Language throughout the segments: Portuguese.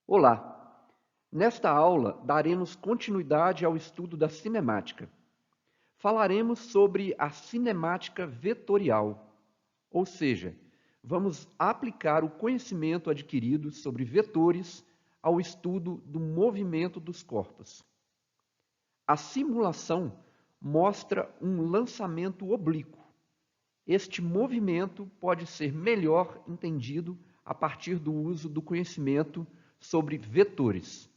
Olá! Nesta aula, daremos continuidade ao estudo da cinemática. Falaremos sobre a cinemática vetorial, ou seja, vamos aplicar o conhecimento adquirido sobre vetores ao estudo do movimento dos corpos. A simulação mostra um lançamento oblíquo. Este movimento pode ser melhor entendido a partir do uso do conhecimento sobre vetores.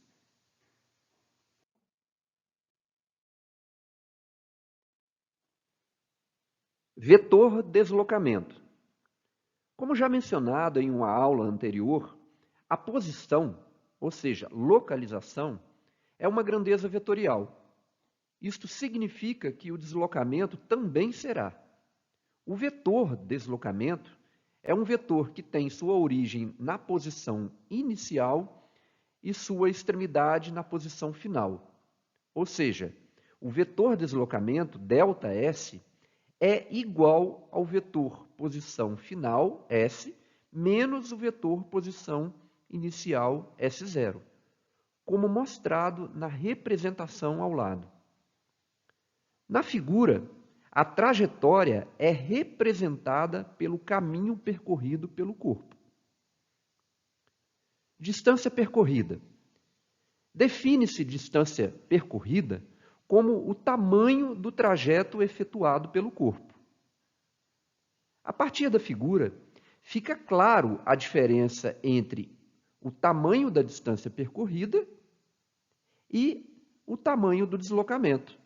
Vetor deslocamento. Como já mencionado em uma aula anterior, a posição, ou seja, localização, é uma grandeza vetorial. Isto significa que o deslocamento também será. O vetor deslocamento é um vetor que tem sua origem na posição inicial e sua extremidade na posição final. Ou seja, o vetor deslocamento, ΔS, é igual ao vetor posição final, S, menos o vetor posição inicial, S0, como mostrado na representação ao lado. Na figura, a trajetória é representada pelo caminho percorrido pelo corpo. Distância percorrida. Define-se distância percorrida como o tamanho do trajeto efetuado pelo corpo. A partir da figura, fica claro a diferença entre o tamanho da distância percorrida e o tamanho do deslocamento.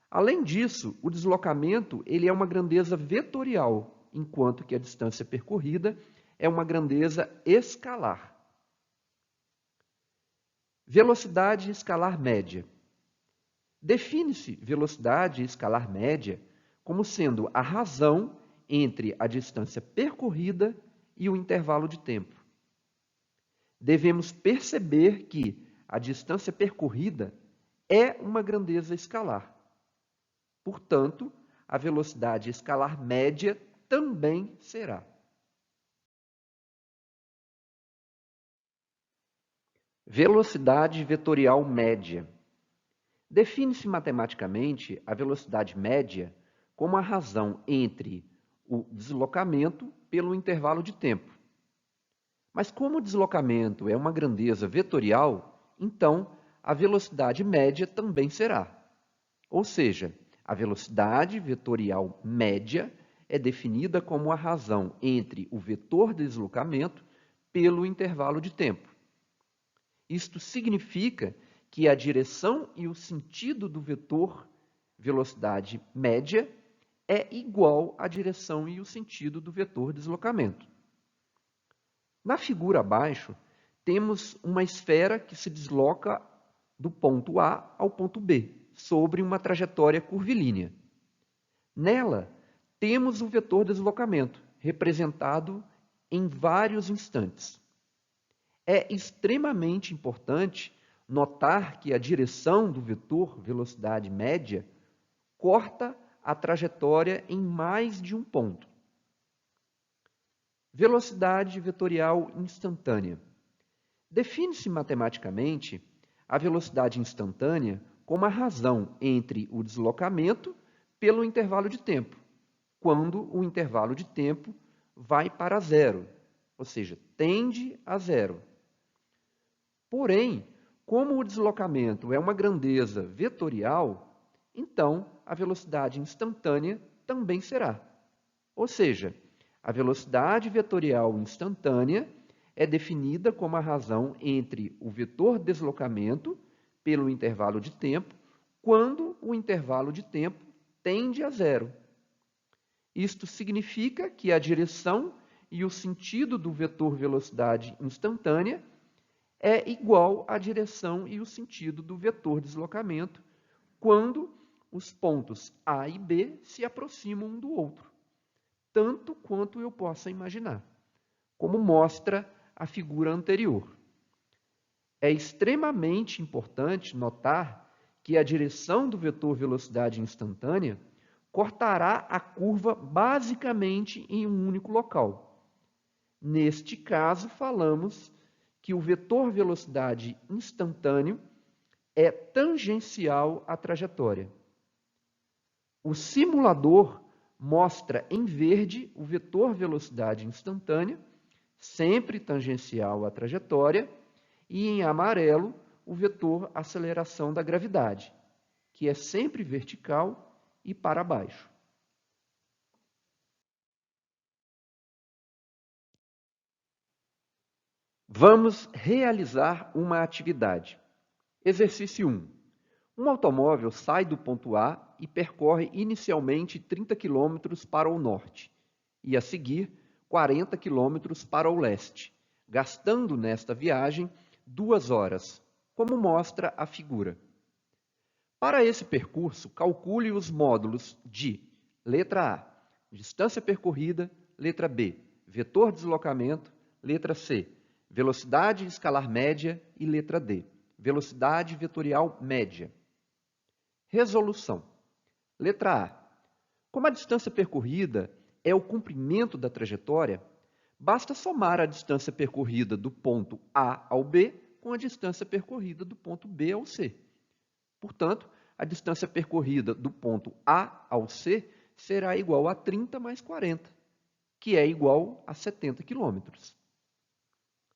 Além disso, o deslocamento ele é uma grandeza vetorial, enquanto que a distância percorrida é uma grandeza escalar. Velocidade escalar média. Define-se velocidade escalar média como sendo a razão entre a distância percorrida e o intervalo de tempo. Devemos perceber que a distância percorrida é uma grandeza escalar. Portanto, a velocidade escalar média também será. Velocidade vetorial média. Define-se matematicamente a velocidade média como a razão entre o deslocamento pelo intervalo de tempo. Mas como o deslocamento é uma grandeza vetorial, então a velocidade média também será. Ou seja, a velocidade vetorial média é definida como a razão entre o vetor de deslocamento pelo intervalo de tempo. Isto significa que a direção e o sentido do vetor velocidade média é igual à direção e o sentido do vetor deslocamento. Na figura abaixo, temos uma esfera que se desloca do ponto A ao ponto B, sobre uma trajetória curvilínea. Nela, temos o vetor deslocamento, representado em vários instantes. É extremamente importante notar que a direção do vetor velocidade média corta a trajetória em mais de um ponto. Velocidade vetorial instantânea. Define-se matematicamente a velocidade instantânea como a razão entre o deslocamento pelo intervalo de tempo, quando o intervalo de tempo vai para zero, ou seja, tende a zero. Porém, como o deslocamento é uma grandeza vetorial, então a velocidade instantânea também será. Ou seja, a velocidade vetorial instantânea é definida como a razão entre o vetor deslocamento pelo intervalo de tempo, quando o intervalo de tempo tende a zero. Isto significa que a direção e o sentido do vetor velocidade instantânea é igual à direção e o sentido do vetor deslocamento quando os pontos A e B se aproximam um do outro, tanto quanto eu possa imaginar, como mostra a figura anterior. É extremamente importante notar que a direção do vetor velocidade instantânea cortará a curva basicamente em um único local. Neste caso, falamos que o vetor velocidade instantâneo é tangencial à trajetória. O simulador mostra em verde o vetor velocidade instantânea, sempre tangencial à trajetória, e em amarelo o vetor aceleração da gravidade, que é sempre vertical e para baixo. Vamos realizar uma atividade. Exercício 1. Um automóvel sai do ponto A e percorre inicialmente 30 km para o norte e, a seguir, 40 km para o leste, gastando nesta viagem 2 horas, como mostra a figura. Para esse percurso, calcule os módulos de letra A, distância percorrida, letra B, vetor deslocamento, letra C, velocidade escalar média e letra D, velocidade vetorial média. Resolução. Letra A. Como a distância percorrida é o comprimento da trajetória, basta somar a distância percorrida do ponto A ao B com a distância percorrida do ponto B ao C. Portanto, a distância percorrida do ponto A ao C será igual a 30 mais 40, que é igual a 70 km.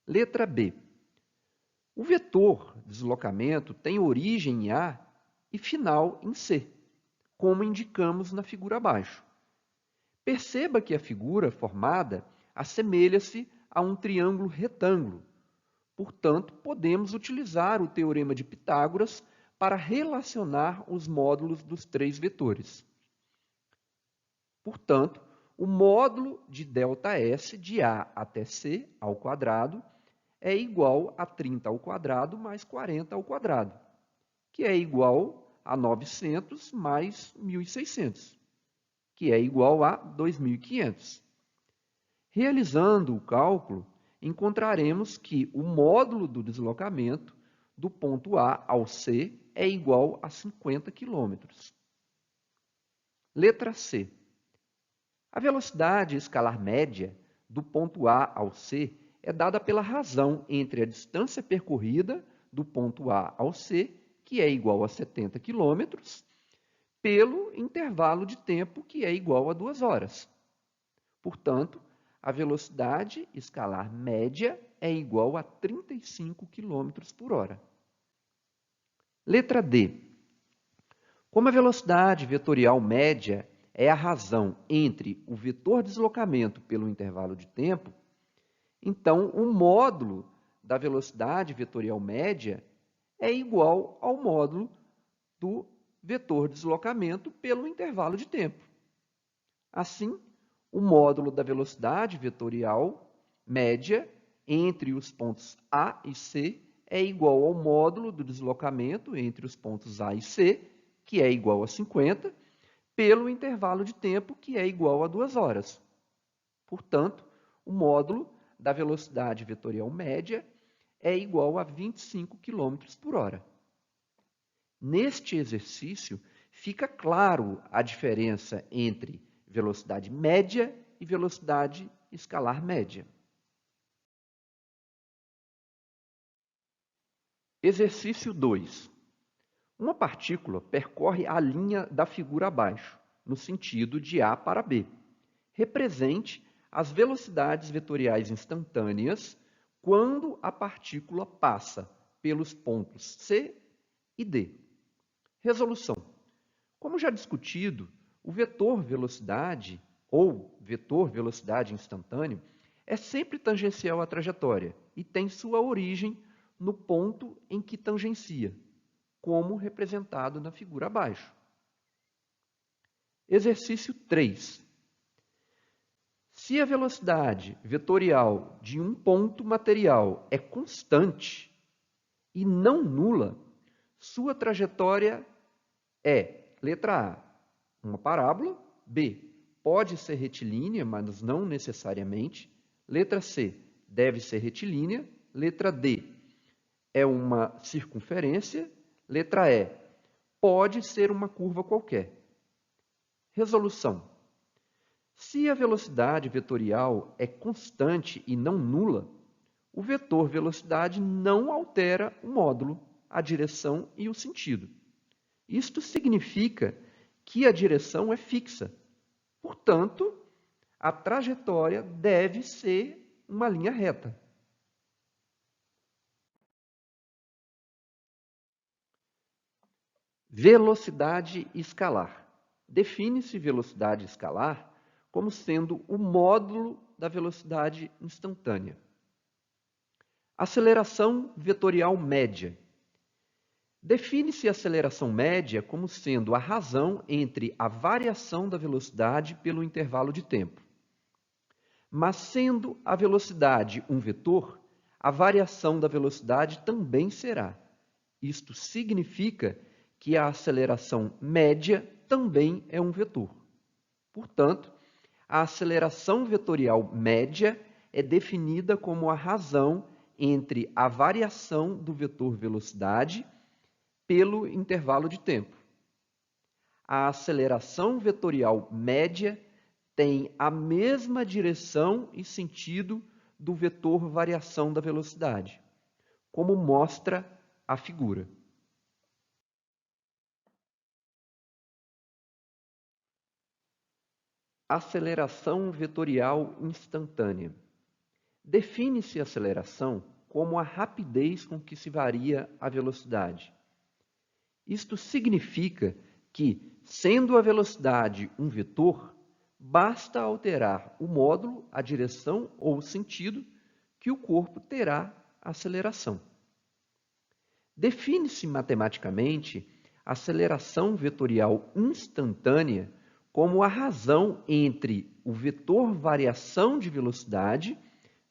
Letra B. O vetor deslocamento tem origem em A e final em C, como indicamos na figura abaixo. Perceba que a figura formada assemelha-se a um triângulo retângulo. Portanto, podemos utilizar o teorema de Pitágoras para relacionar os módulos dos 3 vetores. Portanto, o módulo de ΔS de A até C ao quadrado é igual a 30 ao quadrado mais 40 ao quadrado, que é igual a 900 mais 1.600, que é igual a 2.500. Realizando o cálculo, encontraremos que o módulo do deslocamento do ponto A ao C é igual a 50 km. Letra C. A velocidade escalar média do ponto A ao C é dada pela razão entre a distância percorrida do ponto A ao C, que é igual a 70 km, pelo intervalo de tempo, que é igual a 2 horas. Portanto, a velocidade escalar média é igual a 35 km por hora. Letra D. Como a velocidade vetorial média é a razão entre o vetor deslocamento pelo intervalo de tempo, então o módulo da velocidade vetorial média é igual ao módulo do vetor deslocamento pelo intervalo de tempo. Assim, o módulo da velocidade vetorial média entre os pontos A e C é igual ao módulo do deslocamento entre os pontos A e C, que é igual a 50, pelo intervalo de tempo, que é igual a 2 horas. Portanto, o módulo da velocidade vetorial média é igual a 25 km por hora. Neste exercício, fica claro a diferença entre velocidade média e velocidade escalar média. Exercício 2. Uma partícula percorre a linha da figura abaixo, no sentido de A para B. Represente as velocidades vetoriais instantâneas quando a partícula passa pelos pontos C e D. Resolução. Como já discutido, o vetor velocidade, ou vetor velocidade instantâneo, é sempre tangencial à trajetória e tem sua origem no ponto em que tangencia, como representado na figura abaixo. Exercício 3. Se a velocidade vetorial de um ponto material é constante e não nula, sua trajetória é, letra A, uma parábola, B, pode ser retilínea, mas não necessariamente, letra C, deve ser retilínea, letra D, é uma circunferência, letra E, pode ser uma curva qualquer. Resolução. Se a velocidade vetorial é constante e não nula, o vetor velocidade não altera o módulo, a direção e o sentido. Isto significa que a direção é fixa. Portanto, a trajetória deve ser uma linha reta. Velocidade escalar. Define-se velocidade escalar como sendo o módulo da velocidade instantânea. Aceleração vetorial média. Define-se a aceleração média como sendo a razão entre a variação da velocidade pelo intervalo de tempo. Mas sendo a velocidade um vetor, a variação da velocidade também será. Isto significa que a aceleração média também é um vetor. Portanto, a aceleração vetorial média é definida como a razão entre a variação do vetor velocidade pelo intervalo de tempo. A aceleração vetorial média tem a mesma direção e sentido do vetor variação da velocidade, como mostra a figura. Aceleração vetorial instantânea. Define-se a aceleração como a rapidez com que se varia a velocidade. Isto significa que, sendo a velocidade um vetor, basta alterar o módulo, a direção ou o sentido que o corpo terá a aceleração. Define-se matematicamente a aceleração vetorial instantânea como a razão entre o vetor variação de velocidade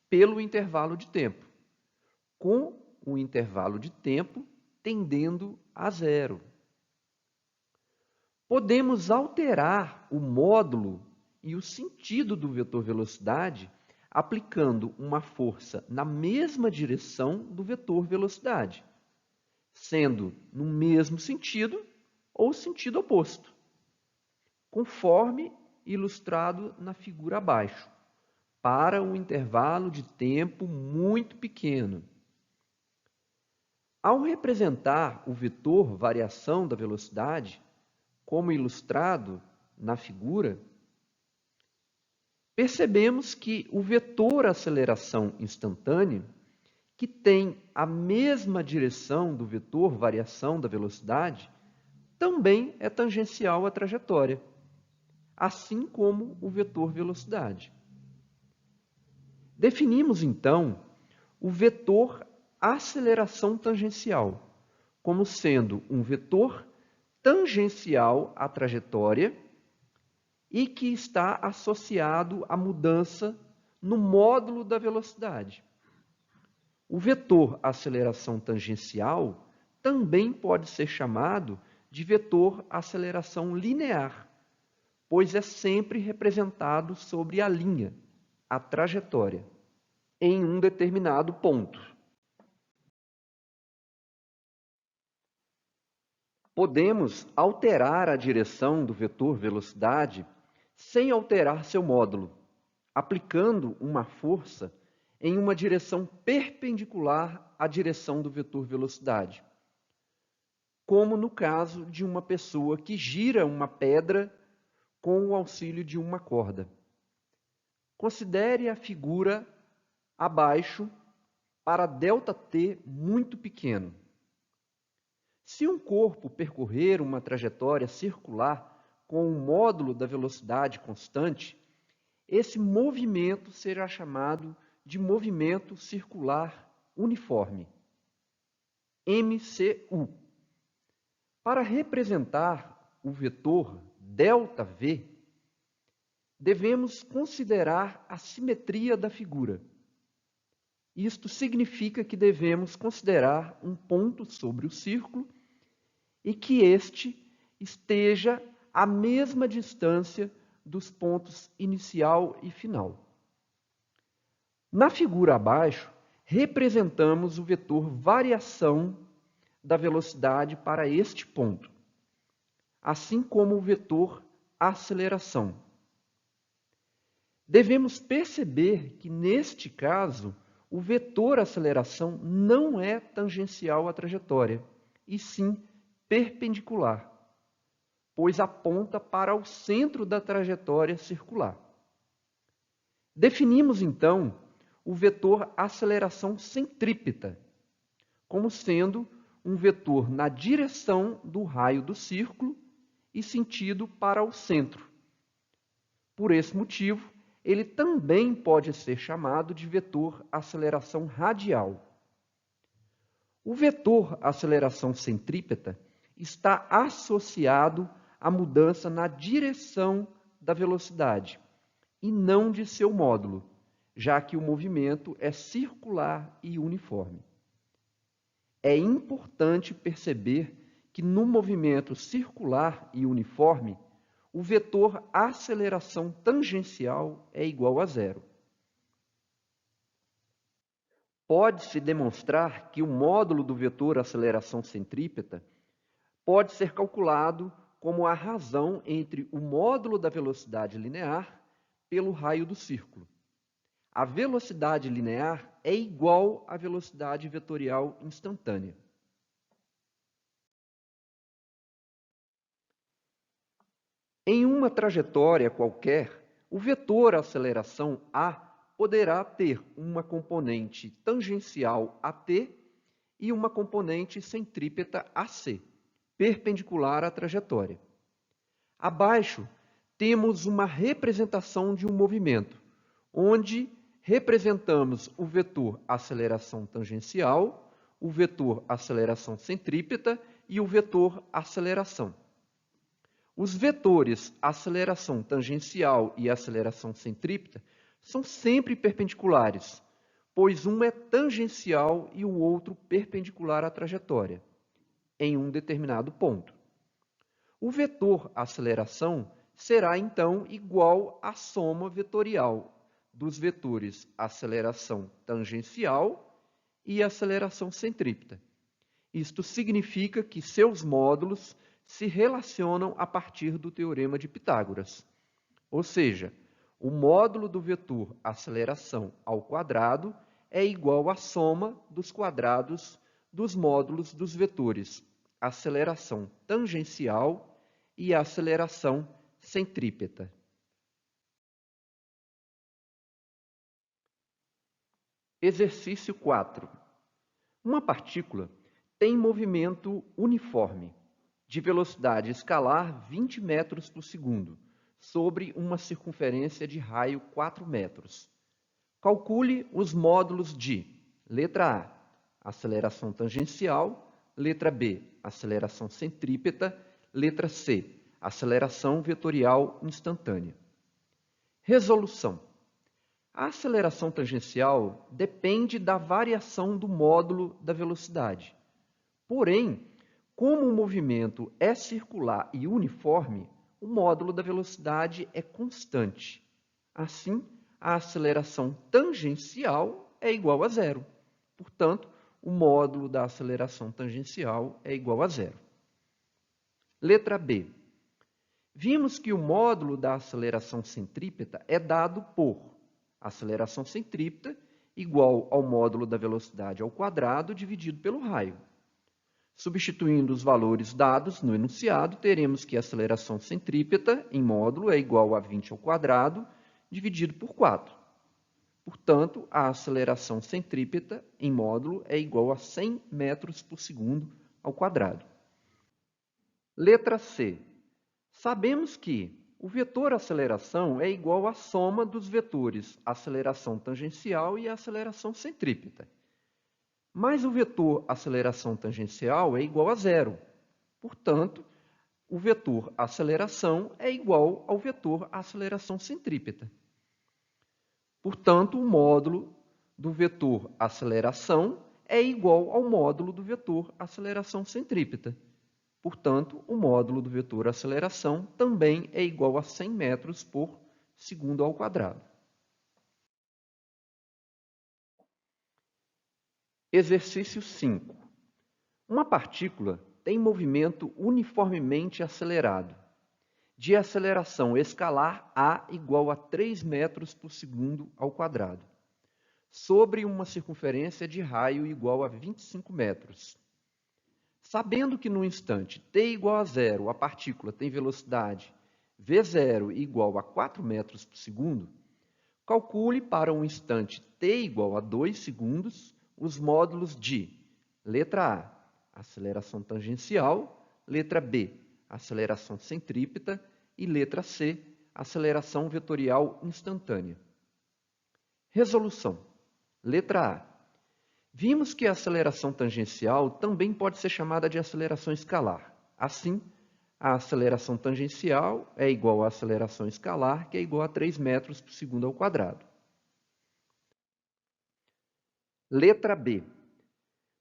pelo intervalo de tempo, com o intervalo de tempo tendendo a zero. Podemos alterar o módulo e o sentido do vetor velocidade aplicando uma força na mesma direção do vetor velocidade, sendo no mesmo sentido ou sentido oposto, conforme ilustrado na figura abaixo, para um intervalo de tempo muito pequeno. Ao representar o vetor variação da velocidade, como ilustrado na figura, percebemos que o vetor aceleração instantânea, que tem a mesma direção do vetor variação da velocidade, também é tangencial à trajetória, assim como o vetor velocidade. Definimos, então, o vetor aceleração tangencial como sendo um vetor tangencial à trajetória e que está associado à mudança no módulo da velocidade. O vetor aceleração tangencial também pode ser chamado de vetor aceleração linear, pois é sempre representado sobre a linha, a trajetória, em um determinado ponto. Podemos alterar a direção do vetor velocidade sem alterar seu módulo, aplicando uma força em uma direção perpendicular à direção do vetor velocidade, como no caso de uma pessoa que gira uma pedra com o auxílio de uma corda. Considere a figura abaixo para ΔT muito pequeno. Se um corpo percorrer uma trajetória circular com um módulo da velocidade constante, esse movimento será chamado de movimento circular uniforme, MCU. Para representar o vetor ΔV, devemos considerar a simetria da figura. Isto significa que devemos considerar um ponto sobre o círculo e que este esteja à mesma distância dos pontos inicial e final. Na figura abaixo, representamos o vetor variação da velocidade para este ponto, assim como o vetor aceleração. Devemos perceber que, neste caso, o vetor aceleração não é tangencial à trajetória, e sim perpendicular, pois aponta para o centro da trajetória circular. Definimos, então, o vetor aceleração centrípeta como sendo um vetor na direção do raio do círculo e sentido para o centro. Por esse motivo, ele também pode ser chamado de vetor aceleração radial. O vetor aceleração centrípeta está associado à mudança na direção da velocidade e não de seu módulo, já que o movimento é circular e uniforme. É importante perceber que no movimento circular e uniforme, o vetor aceleração tangencial é igual a zero. Pode-se demonstrar que o módulo do vetor aceleração centrípeta pode ser calculado como a razão entre o módulo da velocidade linear pelo raio do círculo. A velocidade linear é igual à velocidade vetorial instantânea. Em uma trajetória qualquer, o vetor aceleração A poderá ter uma componente tangencial AT e uma componente centrípeta AC, perpendicular à trajetória. Abaixo, temos uma representação de um movimento, onde representamos o vetor aceleração tangencial, o vetor aceleração centrípeta e o vetor aceleração. Os vetores aceleração tangencial e aceleração centrípeta são sempre perpendiculares, pois um é tangencial e o outro perpendicular à trajetória, em um determinado ponto. O vetor aceleração será, então, igual à soma vetorial dos vetores aceleração tangencial e aceleração centrípeta. Isto significa que seus módulos se relacionam a partir do teorema de Pitágoras. Ou seja, o módulo do vetor aceleração ao quadrado é igual à soma dos quadrados dos módulos dos vetores aceleração tangencial e aceleração centrípeta. Exercício 4. Uma partícula tem movimento uniforme, de velocidade escalar 20 metros por segundo, sobre uma circunferência de raio 4 metros. Calcule os módulos de letra A, aceleração tangencial, letra B, aceleração centrípeta, letra C, aceleração vetorial instantânea. Resolução. A aceleração tangencial depende da variação do módulo da velocidade. Porém, como o movimento é circular e uniforme, o módulo da velocidade é constante. Assim, a aceleração tangencial é igual a zero. Portanto, o módulo da aceleração tangencial é igual a zero. Letra B. Vimos que o módulo da aceleração centrípeta é dado por aceleração centrípeta igual ao módulo da velocidade ao quadrado dividido pelo raio. Substituindo os valores dados no enunciado, teremos que a aceleração centrípeta em módulo é igual a 20 ao quadrado dividido por 4. Portanto, a aceleração centrípeta em módulo é igual a 100 metros por segundo ao quadrado. Letra C. Sabemos que o vetor aceleração é igual à soma dos vetores aceleração tangencial e aceleração centrípeta. Mas o vetor aceleração tangencial é igual a zero. Portanto, o vetor aceleração é igual ao vetor aceleração centrípeta. Portanto, o módulo do vetor aceleração é igual ao módulo do vetor aceleração centrípeta. Portanto, o módulo do vetor aceleração também é igual a 100 metros por segundo ao quadrado. Exercício 5. Uma partícula tem movimento uniformemente acelerado, de aceleração escalar A igual a 3 metros por segundo ao quadrado, sobre uma circunferência de raio igual a 25 metros. Sabendo que no instante t igual a 0, a partícula tem velocidade v0 igual a 4 metros por segundo, calcule para um instante t igual a 2 segundos os módulos de letra A, aceleração tangencial, letra B, aceleração centrípeta e letra C, aceleração vetorial instantânea. Resolução. Letra A. Vimos que a aceleração tangencial também pode ser chamada de aceleração escalar. Assim, a aceleração tangencial é igual à aceleração escalar, que é igual a 3 metros por segundo ao quadrado. Letra B.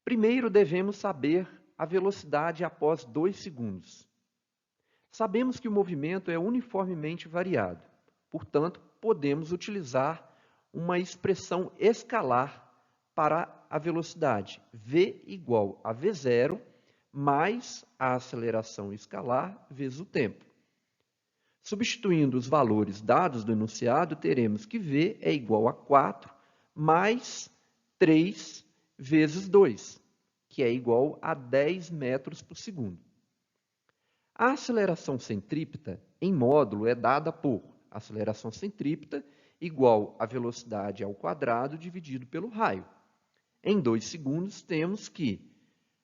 Primeiro devemos saber a velocidade após 2 segundos. Sabemos que o movimento é uniformemente variado. Portanto, podemos utilizar uma expressão escalar para a velocidade, v igual a v0 mais a aceleração escalar vezes o tempo. Substituindo os valores dados do enunciado, teremos que v é igual a 4 mais 3 vezes 2, que é igual a 10 metros por segundo. A aceleração centrípeta em módulo é dada por aceleração centrípeta igual a velocidade ao quadrado dividido pelo raio. Em 2 segundos, temos que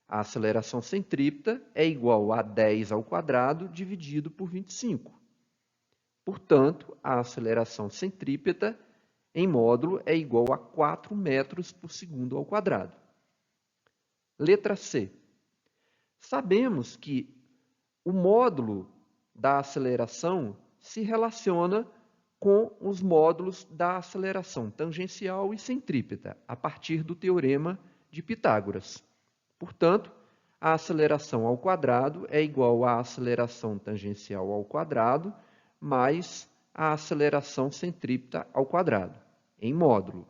a aceleração centrípeta é igual a 10 ao quadrado dividido por 25. Portanto, a aceleração centrípeta em módulo é igual a 4 metros por segundo ao quadrado. Letra C. Sabemos que o módulo da aceleração se relaciona com os módulos da aceleração tangencial e centrípeta, a partir do teorema de Pitágoras. Portanto, a aceleração ao quadrado é igual à aceleração tangencial ao quadrado mais a aceleração centrípeta ao quadrado, em módulo.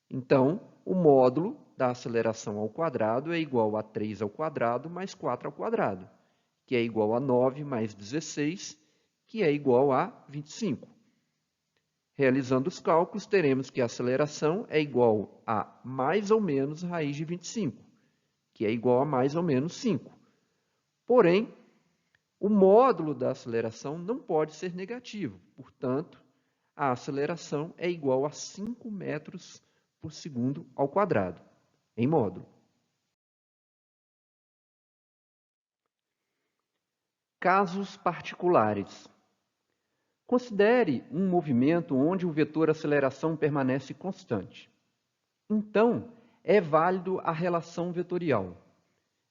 Então, o módulo da aceleração ao quadrado é igual a 3 ao quadrado mais 4 ao quadrado, que é igual a 9 mais 16, que é igual a 25. Realizando os cálculos, teremos que a aceleração é igual a mais ou menos raiz de 25, que é igual a mais ou menos 5. Porém, o módulo da aceleração não pode ser negativo, portanto, a aceleração é igual a 5 metros por segundo ao quadrado, em módulo. Casos particulares. Considere um movimento onde o vetor aceleração permanece constante. Então, é válido a relação vetorial.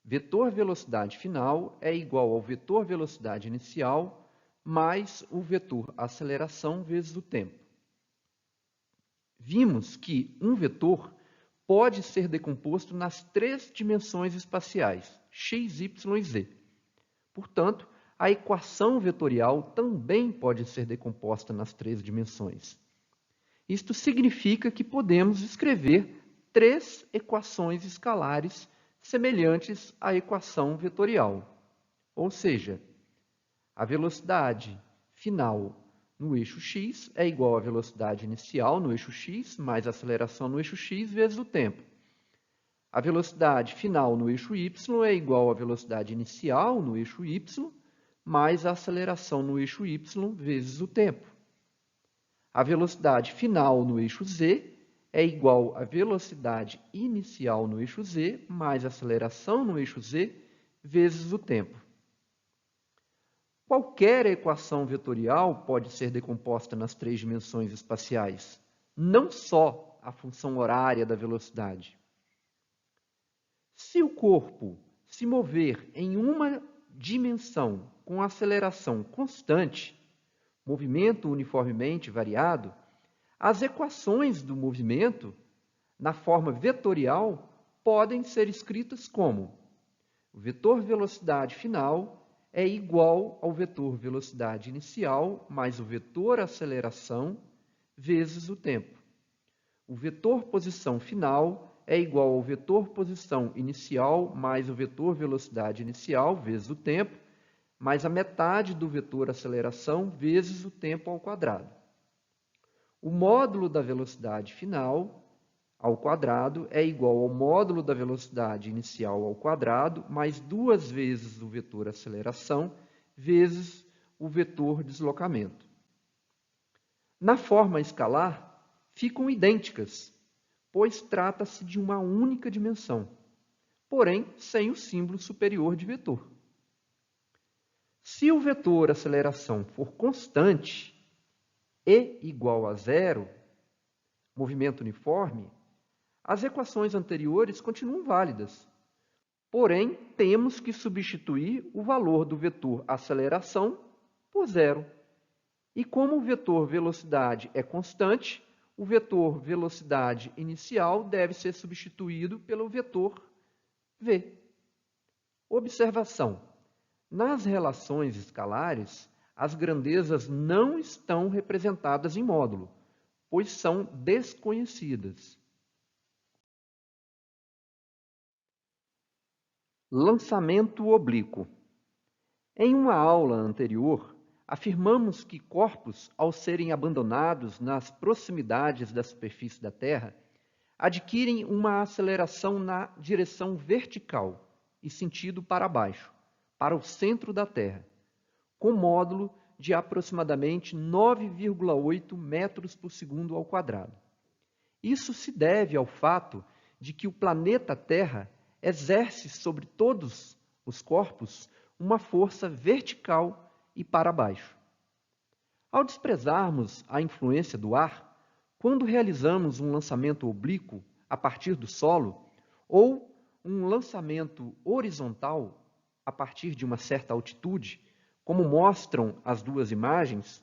Vetor velocidade final é igual ao vetor velocidade inicial mais o vetor aceleração vezes o tempo. Vimos que um vetor pode ser decomposto nas 3 dimensões espaciais, x, y e z. Portanto, a equação vetorial também pode ser decomposta nas 3 dimensões. Isto significa que podemos escrever 3 equações escalares semelhantes à equação vetorial. Ou seja, a velocidade final no eixo x é igual à velocidade inicial no eixo x mais a aceleração no eixo x vezes o tempo. A velocidade final no eixo y é igual à velocidade inicial no eixo y mais a aceleração no eixo y vezes o tempo. A velocidade final no eixo z é igual à velocidade inicial no eixo z mais a aceleração no eixo z vezes o tempo. Qualquer equação vetorial pode ser decomposta nas 3 dimensões espaciais, não só a função horária da velocidade. Se o corpo se mover em uma dimensão com aceleração constante, movimento uniformemente variado, as equações do movimento, na forma vetorial, podem ser escritas como: o vetor velocidade final é igual ao vetor velocidade inicial mais o vetor aceleração vezes o tempo. O vetor posição final é igual ao vetor posição inicial mais o vetor velocidade inicial vezes o tempo, mais a metade do vetor aceleração vezes o tempo ao quadrado. O módulo da velocidade final ao quadrado é igual ao módulo da velocidade inicial ao quadrado, mais 2 vezes o vetor aceleração, vezes o vetor deslocamento. Na forma escalar, ficam idênticas, pois trata-se de uma única dimensão, porém sem o símbolo superior de vetor. Se o vetor aceleração for constante e igual a zero, movimento uniforme, as equações anteriores continuam válidas. Porém, temos que substituir o valor do vetor aceleração por zero. E como o vetor velocidade é constante, o vetor velocidade inicial deve ser substituído pelo vetor v. Observação: nas relações escalares, as grandezas não estão representadas em módulo, pois são desconhecidas. Lançamento oblíquo. Em uma aula anterior, afirmamos que corpos, ao serem abandonados nas proximidades da superfície da Terra, adquirem uma aceleração na direção vertical e sentido para baixo, para o centro da Terra, com módulo de aproximadamente 9,8 metros por segundo ao quadrado. Isso se deve ao fato de que o planeta Terra exerce sobre todos os corpos uma força vertical e para baixo. Ao desprezarmos a influência do ar, quando realizamos um lançamento oblíquo a partir do solo ou um lançamento horizontal a partir de uma certa altitude, como mostram as duas imagens,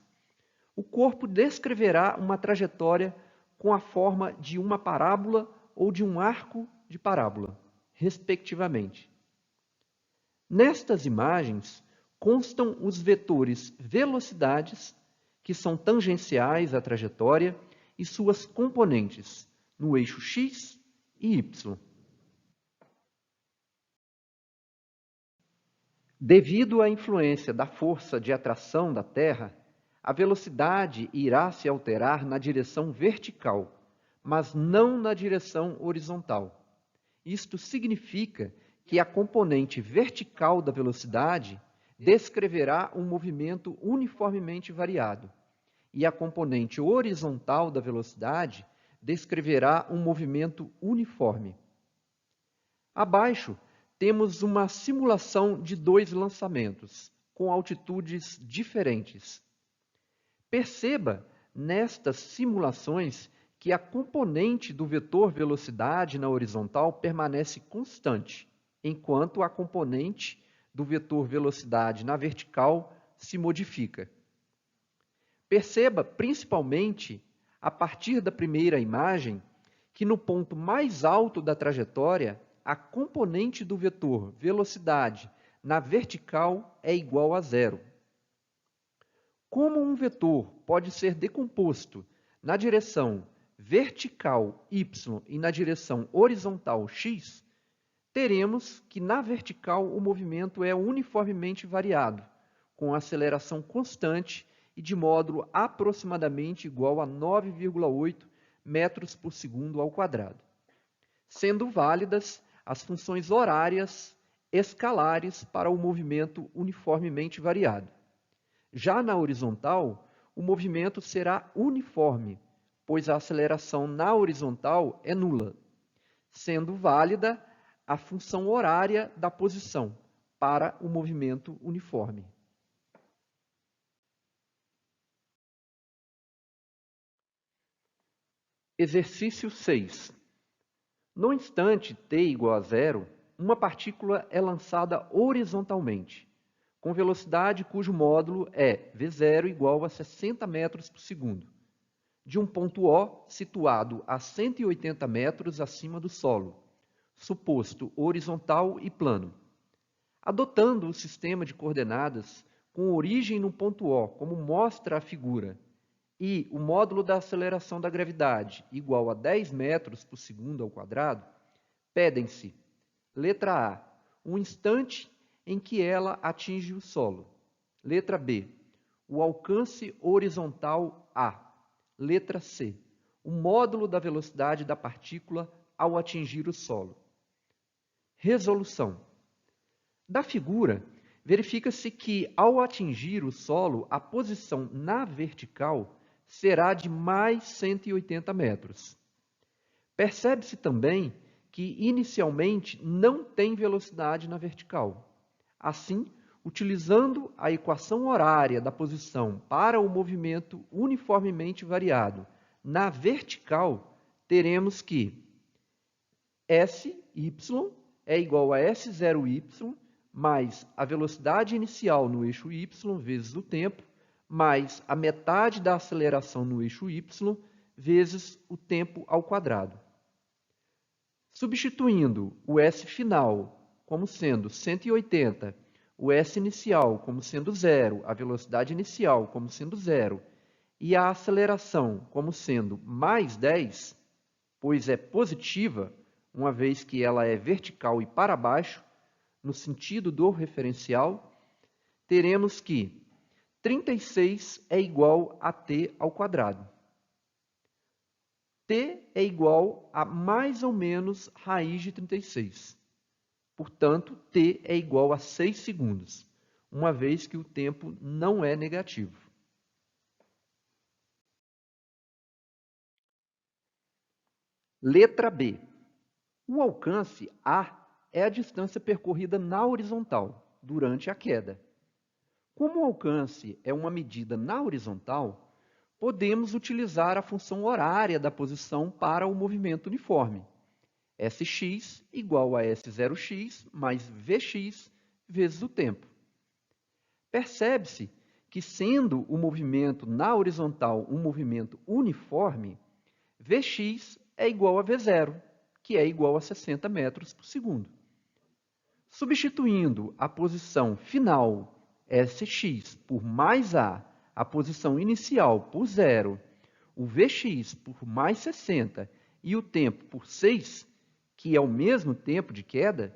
o corpo descreverá uma trajetória com a forma de uma parábola ou de um arco de parábola, respectivamente. Nestas imagens constam os vetores velocidades, que são tangenciais à trajetória, e suas componentes, no eixo x e y. Devido à influência da força de atração da Terra, a velocidade irá se alterar na direção vertical, mas não na direção horizontal. Isto significa que a componente vertical da velocidade descreverá um movimento uniformemente variado, e a componente horizontal da velocidade descreverá um movimento uniforme. Abaixo, temos uma simulação de 2 lançamentos, com altitudes diferentes. Perceba nestas simulações que a componente do vetor velocidade na horizontal permanece constante, enquanto a componente do vetor velocidade na vertical se modifica. Perceba, principalmente, a partir da primeira imagem, que no ponto mais alto da trajetória, a componente do vetor velocidade na vertical é igual a zero. Como um vetor pode ser decomposto na direção vertical y e na direção horizontal x, teremos que na vertical o movimento é uniformemente variado, com aceleração constante e de módulo aproximadamente igual a 9,8 metros por segundo ao quadrado, sendo válidas as funções horárias escalares para o movimento uniformemente variado. Já na horizontal, o movimento será uniforme, pois a aceleração na horizontal é nula, sendo válida a função horária da posição para o movimento uniforme. Exercício 6. No instante t igual a zero, uma partícula é lançada horizontalmente, com velocidade cujo módulo é v0 igual a 60 metros por segundo, de um ponto O situado a 180 metros acima do solo, suposto horizontal e plano. Adotando o sistema de coordenadas com origem no ponto O, como mostra a figura, e o módulo da aceleração da gravidade igual a 10 metros por segundo ao quadrado, pedem-se, letra A, um instante em que ela atinge o solo. Letra B, o alcance horizontal A. Letra C. O módulo da velocidade da partícula ao atingir o solo. Resolução. Da figura, verifica-se que, ao atingir o solo, a posição na vertical será de mais 180 metros. Percebe-se também que, inicialmente, não tem velocidade na vertical. Assim, utilizando a equação horária da posição para o movimento uniformemente variado na vertical, teremos que SY é igual a S0Y mais a velocidade inicial no eixo Y vezes o tempo, mais a metade da aceleração no eixo Y vezes o tempo ao quadrado. Substituindo o S final como sendo 180, o S inicial como sendo 0, a velocidade inicial como sendo 0, e a aceleração como sendo mais 10, pois é positiva, uma vez que ela é vertical e para baixo, no sentido do referencial, teremos que 36 é igual a t ao quadrado. T é igual a mais ou menos raiz de 36. Portanto, t é igual a 6 segundos, uma vez que o tempo não é negativo. Letra B. O alcance A é a distância percorrida na horizontal, durante a queda. Como o alcance é uma medida na horizontal, podemos utilizar a função horária da posição para o movimento uniforme. Sx igual a S0x mais Vx vezes o tempo. Percebe-se que, sendo o movimento na horizontal um movimento uniforme, Vx é igual a V0, que é igual a 60 metros por segundo. Substituindo a posição final Sx por mais a posição inicial por 0, o Vx por mais 60 e o tempo por 6, que é o mesmo tempo de queda,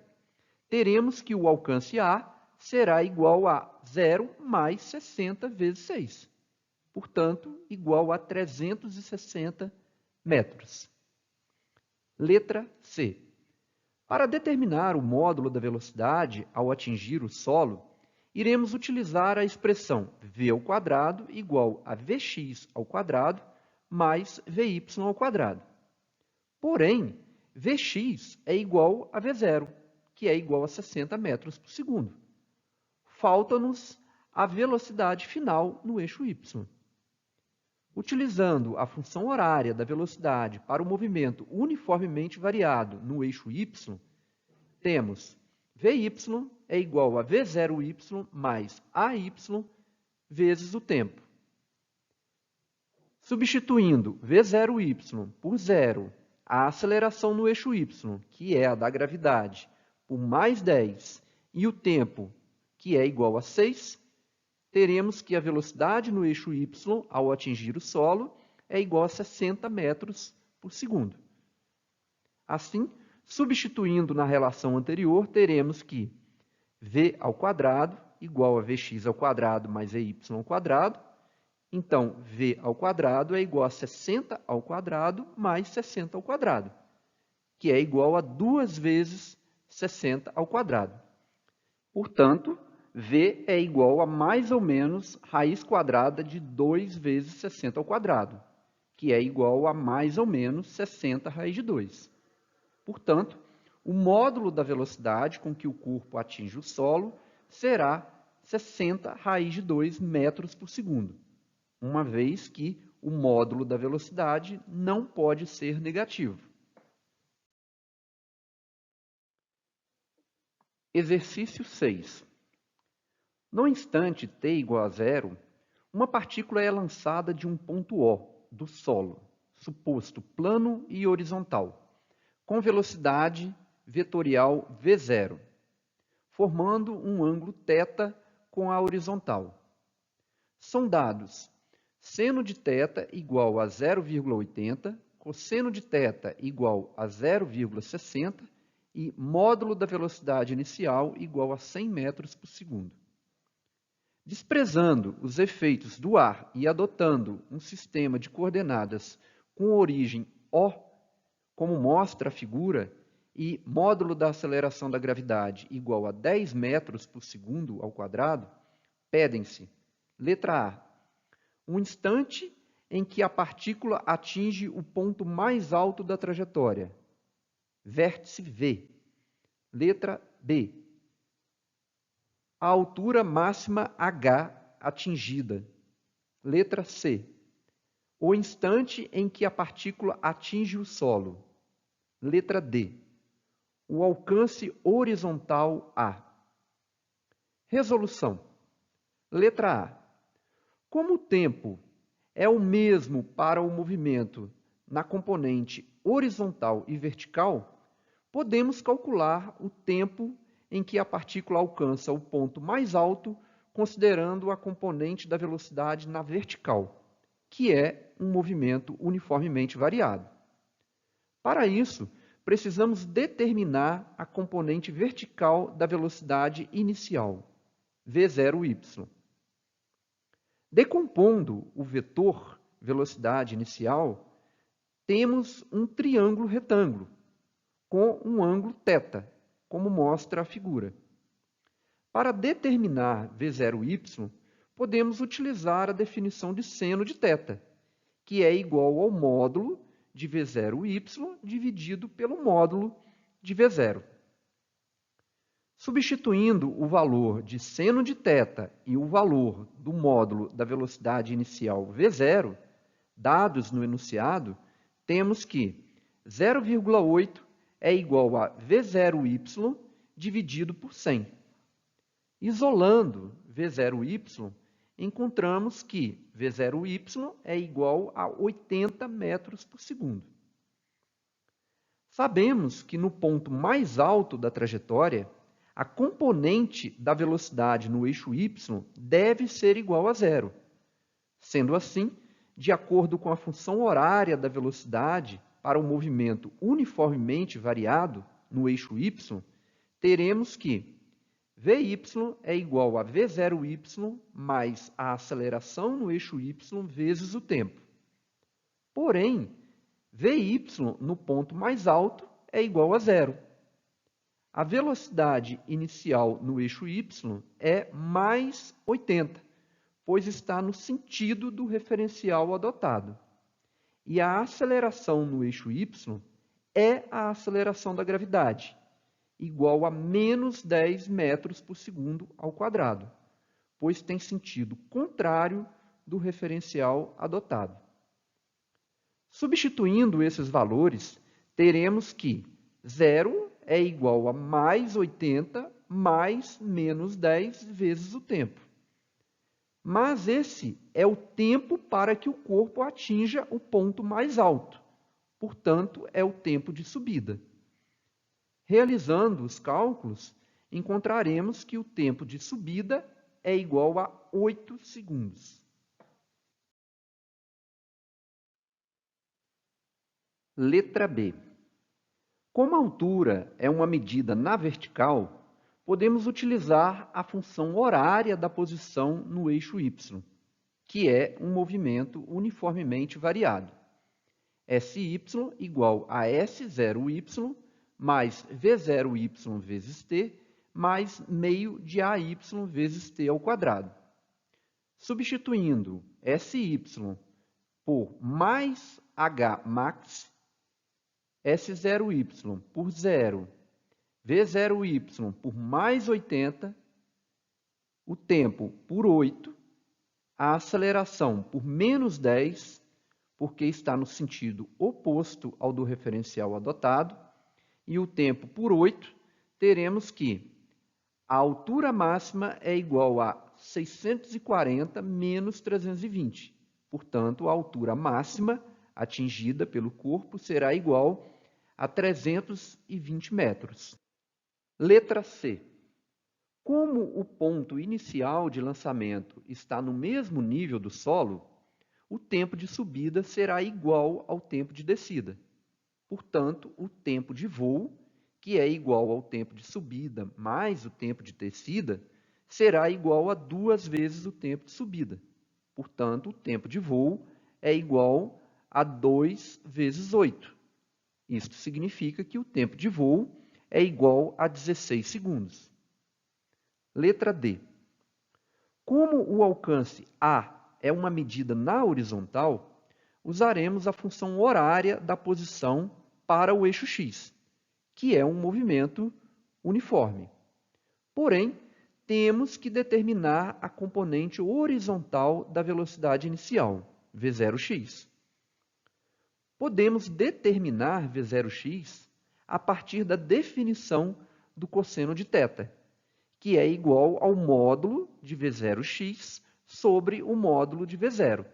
teremos que o alcance A será igual a 0 mais 60 vezes 6, portanto, igual a 360 metros. Letra C. Para determinar o módulo da velocidade ao atingir o solo, iremos utilizar a expressão v ao quadrado igual a vx ao quadrado mais vy ao quadrado. Porém, vx é igual a v0, que é igual a 60 metros por segundo. Falta-nos a velocidade final no eixo y. Utilizando a função horária da velocidade para o movimento uniformemente variado no eixo y, temos Vy é igual a V0y mais AY vezes o tempo. Substituindo V0y por 0, a aceleração no eixo y, que é a da gravidade, por mais 10, e o tempo, que é igual a 6, teremos que a velocidade no eixo y ao atingir o solo é igual a 60 metros por segundo. Assim, substituindo na relação anterior, teremos que v ao quadrado igual a vx ao quadrado mais vy ao quadrado. Então, v ao quadrado é igual a 60 ao quadrado mais 60 ao quadrado, que é igual a 2 vezes 60 ao quadrado. Portanto, v é igual a mais ou menos raiz quadrada de 2 vezes 60 ao quadrado, que é igual a mais ou menos 60 raiz de 2. Portanto, o módulo da velocidade com que o corpo atinge o solo será 60 raiz de 2 metros por segundo, uma vez que o módulo da velocidade não pode ser negativo. Exercício 6. No instante t igual a 0, uma partícula é lançada de um ponto O, do solo, suposto plano e horizontal, com velocidade vetorial v0, formando um ângulo θ com a horizontal. São dados seno de θ igual a 0,80, cosseno de θ igual a 0,60 e módulo da velocidade inicial igual a 100 metros por segundo. Desprezando os efeitos do ar e adotando um sistema de coordenadas com origem O, como mostra a figura, e módulo da aceleração da gravidade igual a 10 metros por segundo ao quadrado, pedem-se, letra A, um instante em que a partícula atinge o ponto mais alto da trajetória, vértice V. Letra B, a altura máxima h atingida. Letra C, o instante em que a partícula atinge o solo. Letra D, o alcance horizontal A. Resolução. Letra A, como o tempo é o mesmo para o movimento na componente horizontal e vertical, podemos calcular o tempo em que a partícula alcança o ponto mais alto, considerando a componente da velocidade na vertical, que é um movimento uniformemente variado. Para isso, precisamos determinar a componente vertical da velocidade inicial, v0y. Decompondo o vetor velocidade inicial, temos um triângulo retângulo, com um ângulo θ, como mostra a figura. Para determinar v0y, podemos utilizar a definição de seno de θ, que é igual ao módulo de v0y dividido pelo módulo de v0. Substituindo o valor de seno de θ e o valor do módulo da velocidade inicial v0, dados no enunciado, temos que 0,8 é igual a v0y dividido por 100. Isolando v0y, encontramos que v0y é igual a 80 metros por segundo. Sabemos que no ponto mais alto da trajetória, a componente da velocidade no eixo y deve ser igual a zero. Sendo assim, de acordo com a função horária da velocidade para o movimento uniformemente variado no eixo y, teremos que Vy é igual a v0y mais a aceleração no eixo y vezes o tempo. Porém, Vy no ponto mais alto é igual a zero. A velocidade inicial no eixo y é mais 80, pois está no sentido do referencial adotado. E a aceleração no eixo y é a aceleração da gravidade, igual a menos 10 metros por segundo ao quadrado, pois tem sentido contrário do referencial adotado. Substituindo esses valores, teremos que 0 é igual a mais 80 mais menos 10 vezes o tempo. Mas esse é o tempo para que o corpo atinja o ponto mais alto, portanto, é o tempo de subida. Realizando os cálculos, encontraremos que o tempo de subida é igual a 8 segundos. Letra B. Como a altura é uma medida na vertical, podemos utilizar a função horária da posição no eixo y, que é um movimento uniformemente variado. SY igual a S0y mais V0y vezes t, mais meio de AY vezes t ao quadrado. Substituindo SY por mais Hmax, S0y por 0, V0y por mais 80, o tempo por 8, a aceleração por menos 10, porque está no sentido oposto ao do referencial adotado, e o tempo por 8, teremos que a altura máxima é igual a 640 menos 320. Portanto, a altura máxima atingida pelo corpo será igual a 320 metros. Letra C. Como o ponto inicial de lançamento está no mesmo nível do solo, o tempo de subida será igual ao tempo de descida. Portanto, o tempo de voo, que é igual ao tempo de subida mais o tempo de descida, será igual a 2 vezes o tempo de subida. Portanto, o tempo de voo é igual a 2 vezes 8. Isto significa que o tempo de voo é igual a 16 segundos. Letra D. Como o alcance A é uma medida na horizontal, usaremos a função horária da posição para o eixo x, que é um movimento uniforme. Porém, temos que determinar a componente horizontal da velocidade inicial, v0x. Podemos determinar v0x a partir da definição do cosseno de θ, que é igual ao módulo de v0x sobre o módulo de v0.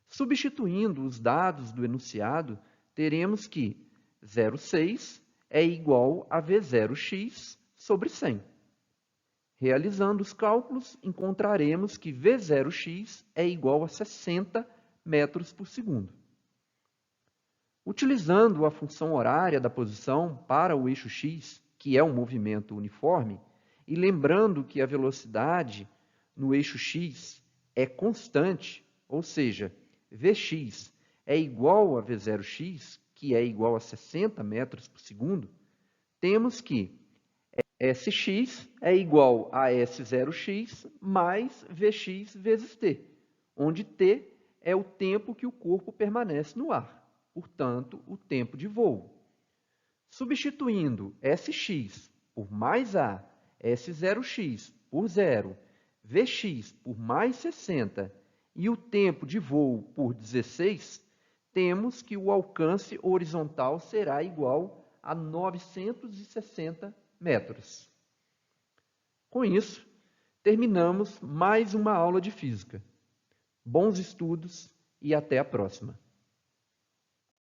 Substituindo os dados do enunciado, teremos que 0,6 é igual a v0x sobre 100. Realizando os cálculos, encontraremos que v0x é igual a 60 metros por segundo. Utilizando a função horária da posição para o eixo x, que é um movimento uniforme, e lembrando que a velocidade no eixo x é constante, ou seja, Vx é igual a V0x, que é igual a 60 metros por segundo, temos que Sx é igual a S0x mais Vx vezes t, onde t é o tempo que o corpo permanece no ar, portanto, o tempo de voo. Substituindo Sx por mais A, S0x por 0, Vx por mais 60 e o tempo de voo por 16, temos que o alcance horizontal será igual a 960 metros. Com isso, terminamos mais uma aula de física. Bons estudos e até a próxima!